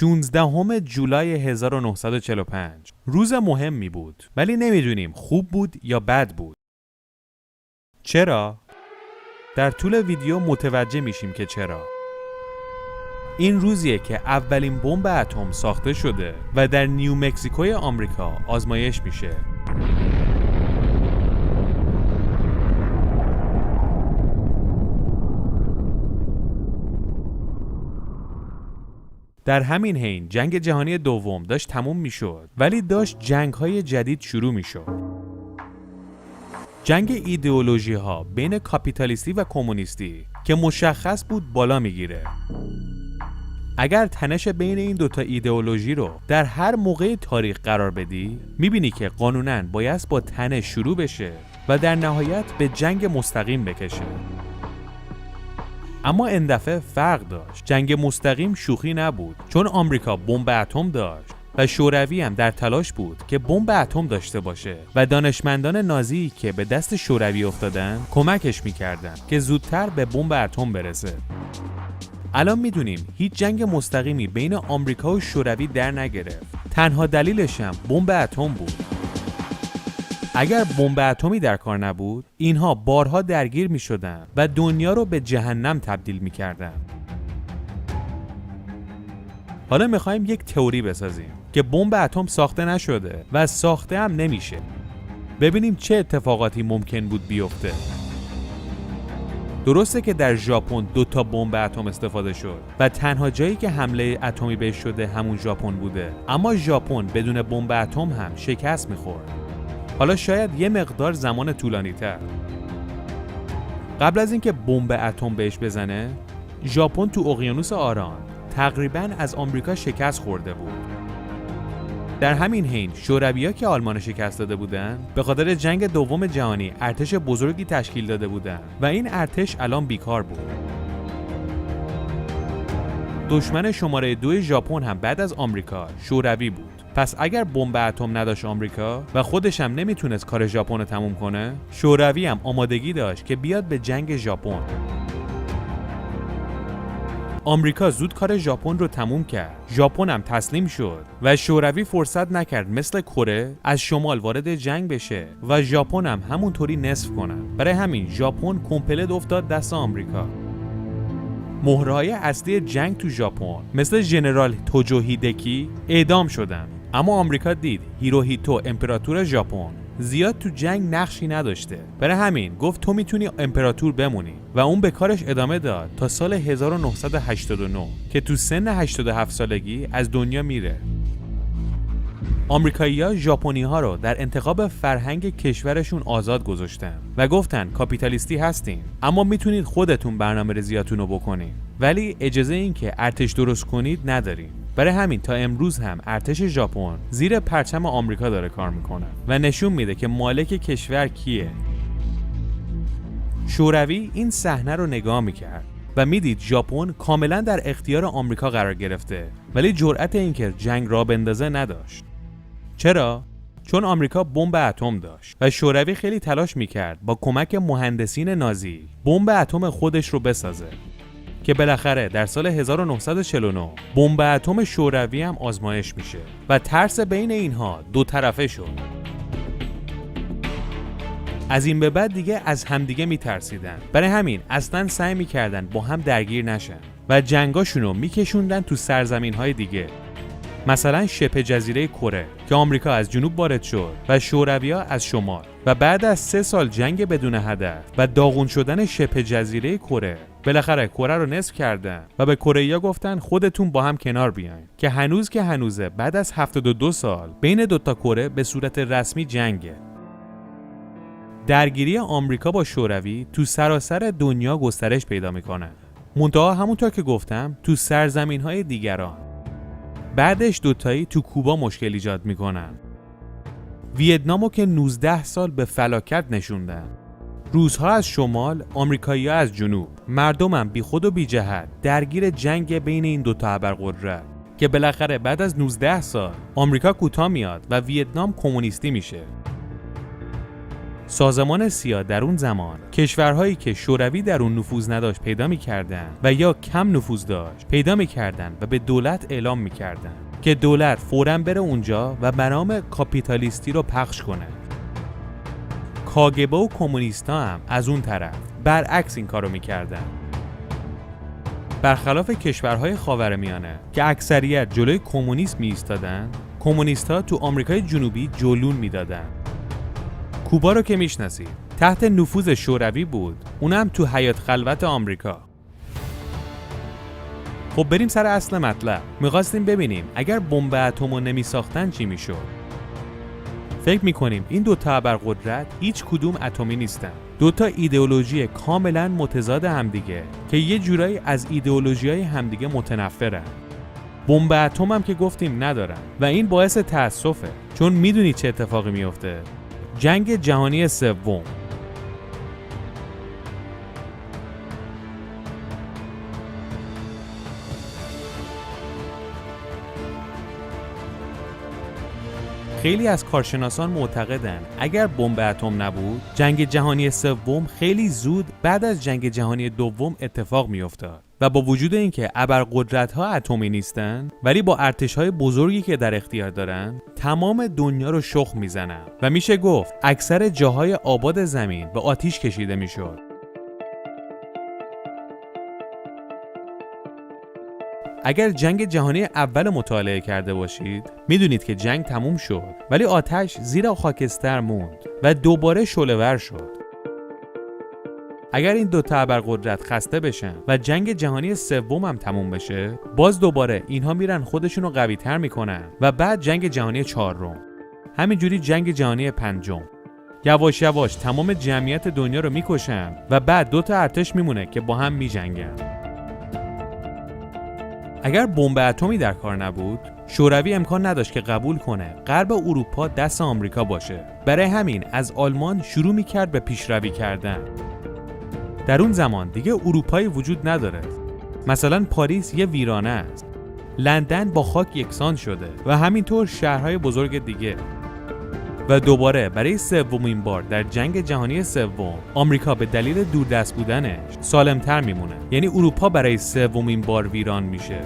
16 جولای 1945 روز مهمی بود، ولی نمیدونیم خوب بود یا بد بود. چرا؟ در طول ویدیو متوجه میشیم که چرا. این روزیه که اولین بمب اتم ساخته شده و در نیو مکزیکوی آمریکا آزمایش میشه. در همین حین جنگ جهانی دوم داشت تموم میشد، ولی داشت جنگ‌های جدید شروع میشد. جنگ ایدئولوژی ها بین کاپیتالیستی و کمونیستی که مشخص بود بالا میگیره. اگر تنش بین این دوتا ایدئولوژی رو در هر موقع تاریخ قرار بدی، میبینی که قانوناً باید با تنش شروع بشه و در نهایت به جنگ مستقیم بکشه. اما این دفعه فرق داشت. جنگ مستقیم شوخی نبود، چون آمریکا بمب اتم داشت و شوروی هم در تلاش بود که بمب اتم داشته باشه و دانشمندان نازی که به دست شوروی افتادن کمکش میکردن که زودتر به بمب اتم برسه. الان میدونیم هیچ جنگ مستقیمی بین آمریکا و شوروی در نگرفت. تنها دلیلش هم بمب اتم بود. اگر بمب اتمی در کار نبود، اینها بارها درگیر میشدن و دنیا رو به جهنم تبدیل میکردن. حالا میخوایم یک تئوری بسازیم که بمب اتم ساخته نشده و ساخته هم نمیشه. ببینیم چه اتفاقاتی ممکن بود بیفته. درسته که در ژاپن 2 تا بمب اتم استفاده شد و تنها جایی که حمله اتمی بهش شده همون ژاپن بوده، اما ژاپن بدون بمب اتم هم شکست میخورد. حالا شاید یه مقدار زمان طولانی تر. قبل از اینکه بمب اتم بهش بزنه، ژاپن تو اقیانوس آرام تقریباً از آمریکا شکست خورده بود. در همین حین شوروی‌ها که آلمان شکست داده بودن، به خاطر جنگ دوم جهانی ارتش بزرگی تشکیل داده بودن و این ارتش الان بیکار بود. دشمن شماره 2 ژاپن هم بعد از آمریکا شوروی بود. پس اگر بمب اتم نداشت آمریکا و خودش هم نمیتونست کار ژاپن رو تموم کنه، شوروی هم آمادگی داشت که بیاد به جنگ ژاپن. آمریکا زود کار ژاپن رو تموم کرد. ژاپن هم تسلیم شد و شوروی فرصت نکرد مثل کره از شمال وارد جنگ بشه و ژاپن هم همونطوری نصف کنن. برای همین ژاپن کمپلت افتاد دست آمریکا. مهره‌های اصلی جنگ تو ژاپن مثل ژنرال توجو هیدکی اعدام شدن. اما آمریکا دید هیروهیتو امپراتور ژاپن زیاد تو جنگ نقشی نداشته. برای همین گفت تو میتونی امپراتور بمونی و اون به کارش ادامه داد تا سال 1989 که تو سن 87 سالگی از دنیا میره. آمریکایی‌ها ژاپنی‌ها رو در انتخاب فرهنگ کشورشون آزاد گذاشتن و گفتن کاپیتالیستی هستین، اما میتونید خودتون برنامه‌ریزیاتون رو بکنین، ولی اجازه این که ارتش درست کنید ندارین. برای همین تا امروز هم ارتش ژاپن زیر پرچم آمریکا داره کار میکنه و نشون میده که مالک کشور کیه. شوروی این صحنه رو نگاه میکرد و میدید ژاپن کاملا در اختیار آمریکا قرار گرفته، ولی جرأت اینکه جنگ را بندازه نداشت. چرا؟ چون آمریکا بمب اتم داشت و شوروی خیلی تلاش میکرد با کمک مهندسین نازی بمب اتم خودش رو بسازه که بالاخره در سال 1949 بمب اتم شوروی هم آزمایش میشه و ترس بین اینها دو طرفه شد. از این به بعد دیگه از همدیگه میترسیدن، برای همین اصلا سعی میکردن با هم درگیر نشن و جنگاشونو میکشوندن تو سرزمین‌های دیگه. مثلا شبه جزیره کره که آمریکا از جنوب وارد شد و شوروی‌ها از شمال و بعد از 3 سال جنگ بدون هدف و داغون شدن شبه جزیره کره بالاخره کره رو نصف کردن و به کره‌ای‌ها گفتن خودتون با هم کنار بیاین که هنوزه بعد از 72 سال بین دوتا کره به صورت رسمی جنگه. درگیری آمریکا با شوروی تو سراسر دنیا گسترش پیدا میکنه، منتها همونطور که گفتم تو سرزمین‌های دیگران. بعدش دوتایی تو کوبا مشکل ایجاد میکنن. ویتنامو که 19 سال به فلاکت نشوندن. روس‌ها از شمال، آمریکایی‌ها از جنوب. مردمم بی خود و بی جهت درگیر جنگ بین این دوتا ابرقدرت که بالاخره بعد از 19 سال آمریکا کوتاه میاد و ویتنام کمونیستی میشه. سازمان سیا در اون زمان کشورهایی که شوروی در اون نفوذ نداشت پیدا می‌کردن و یا کم نفوذ داشت پیدا می‌کردن و به دولت اعلام می‌کردن که دولت فوراً بره اونجا و برنامه کاپیتالیستی رو پخش کنه. کاگبه و کمونیستا هم از اون طرف برعکس این کارو می‌کردن. برخلاف کشورهای خاورمیانه که اکثریت جلوی کمونیسم می‌ایستادن، کمونیست‌ها تو آمریکای جنوبی جلون میدادن. کوبا رو که میشناسید، تحت نفوذ شوروی بود، اونم تو حیات خلوت آمریکا. خب بریم سر اصل مطلب. می‌خواستیم ببینیم اگر بمب اتمو نمی‌ساختن چی میشد. فکر می‌کنیم این دو تا ابرقدرت هیچ کدوم اتمی نیستن. دو تا ایدئولوژی کاملاً متضاد همدیگه که یه جورایی از ایدئولوژی‌های همدیگه متنفرن. بمب اتم هم که گفتیم ندارن و این باعث تأسفه، چون میدونید چه اتفاقی میفته. جنگ جهانی سوم. خیلی از کارشناسان معتقدن اگر بمب اتم نبود، جنگ جهانی سوم خیلی زود بعد از جنگ جهانی دوم اتفاق میافتاد. و با وجود اینکه ابرقدرت‌ها اتمی نیستن، ولی با ارتش‌های بزرگی که در اختیار دارن، تمام دنیا رو شخم میزنن و میشه گفت اکثر جاهای آباد زمین به آتیش کشیده میشد. اگر جنگ جهانی اول مطالعه کرده باشید، میدونید که جنگ تموم شد، ولی آتش زیر خاکستر موند و دوباره شعله‌ور شد. اگر این دو تا ابرقدرت خسته بشن و جنگ جهانی سوم هم تموم بشه، باز دوباره اینها میرن خودشون رو قوی تر میکنن و بعد جنگ جهانی چهارم، همینجوری جنگ جهانی پنجم. یواش یواش تمام جمعیت دنیا رو میکشن و بعد دو تا ارتش میمونه که با هم میجنگن. اگر بمب اتمی در کار نبود، شوروی امکان نداشت که قبول کنه غرب اروپا دست آمریکا باشه. برای همین از آلمان شروع میکرد به پیشروی کردن. در اون زمان دیگه اروپایی وجود نداره. مثلا پاریس یه ویرانه است. لندن با خاک یکسان شده و همینطور شهرهای بزرگ دیگه. و دوباره برای سومین بار در جنگ جهانی سوم آمریکا به دلیل دوردست بودنش سالمتر میمونه. یعنی اروپا برای سومین بار ویران میشه.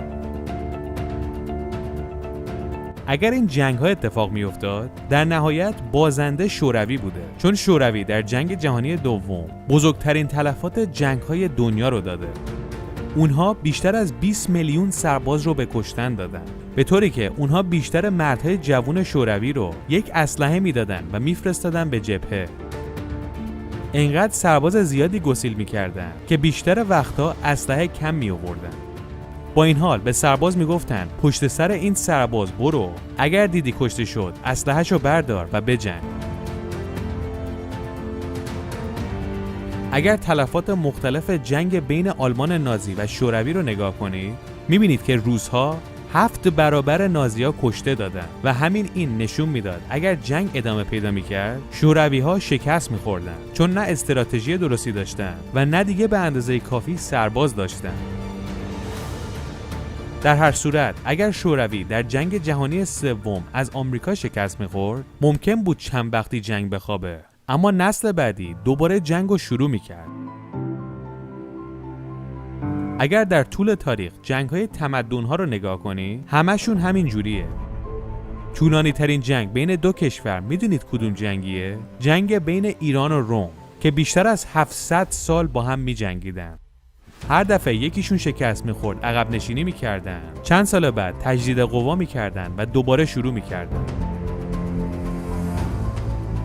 اگر این جنگ ها اتفاق می افتاد، در نهایت بازنده شوروی بوده، چون شوروی در جنگ جهانی دوم بزرگترین تلفات جنگ های دنیا رو داده. اونها بیشتر از 20 میلیون سرباز رو به کشتن دادن، به طوری که اونها بیشتر مردهای جوان شوروی رو یک اسلحه میدادن و میفرستادن به جبهه. انقدر سرباز زیادی گسیل میکردن که بیشتر وقتها اسلحه کم می آوردن. با این حال به سرباز میگفتن پشت سر این سرباز برو، اگر دیدی کشته شد اسلحه‌شو بردار و بجنگ. اگر تلفات مختلف جنگ بین آلمان نازی و شوروی رو نگاه کنید، میبینید که روس‌ها 7 برابر نازی‌ها کشته دادن و همین این نشون میداد اگر جنگ ادامه پیدا میکرد، شوروی‌ها شکست میخوردن، چون نه استراتژی درستی داشتن و نه دیگه به اندازه کافی سرباز داشتن. در هر صورت اگر شوروی در جنگ جهانی سوم از آمریکا شکست میخورد، ممکن بود چند وقتی جنگ بخوابه، اما نسل بعدی دوباره جنگ رو شروع میکرد. اگر در طول تاریخ جنگ‌های تمدن‌ها رو نگاه کنی، همشون همین جوریه. طولانی ترین جنگ بین دو کشور میدونید کدوم جنگیه؟ جنگ بین ایران و روم که بیشتر از 700 سال با هم میجنگیدن. هر دفعه یکیشون شکست میخورد، عقب نشینی میکردن. چند سال بعد تجدید قوا میکردن و دوباره شروع میکردن.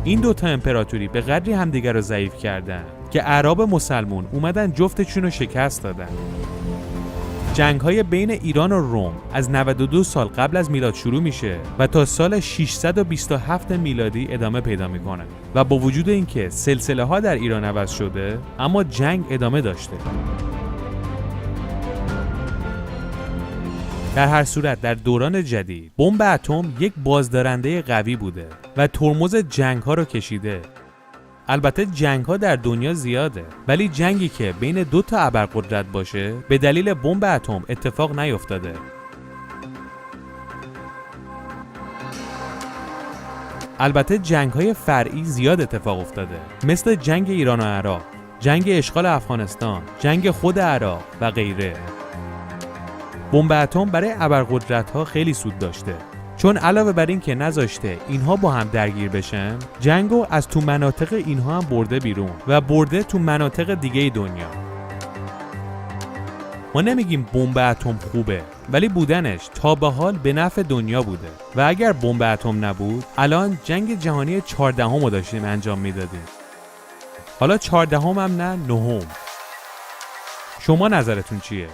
این دوتا امپراتوری به قدری همدیگر رو ضعیف کردن که اعراب مسلمون اومدن جفتشون رو شکست دادن. جنگ‌های بین ایران و روم از 92 سال قبل از میلاد شروع میشه و تا سال 627 میلادی ادامه پیدا میکنه و با وجود اینکه سلسله‌ها در ایران عوض شده، اما جنگ ادامه داشته. در هر صورت در دوران جدید بمب اتم یک بازدارنده قوی بوده و ترمز جنگ‌ها رو کشیده. البته جنگ‌ها در دنیا زیاده، ولی جنگی که بین دو تا ابرقدرت باشه به دلیل بمب اتم اتفاق نیفتاده. البته جنگ‌های فرعی زیاد اتفاق افتاده، مثل جنگ ایران و عراق، جنگ اشغال افغانستان، جنگ خود عراق و غیره. بمب اتم برای ابرقدرت‌ها خیلی سود داشته، چون علاوه بر این که نذاشته اینها با هم درگیر بشن، جنگو از تو مناطق اینها هم برده بیرون و برده تو مناطق دیگه دنیا. ما نمیگیم بمب اتم خوبه، ولی بودنش تا به حال به نفع دنیا بوده و اگر بمب اتم نبود الان جنگ جهانی 14 رو داشتیم انجام میدادیم. حالا 14 هم نه 9. شما نظرتون چیه؟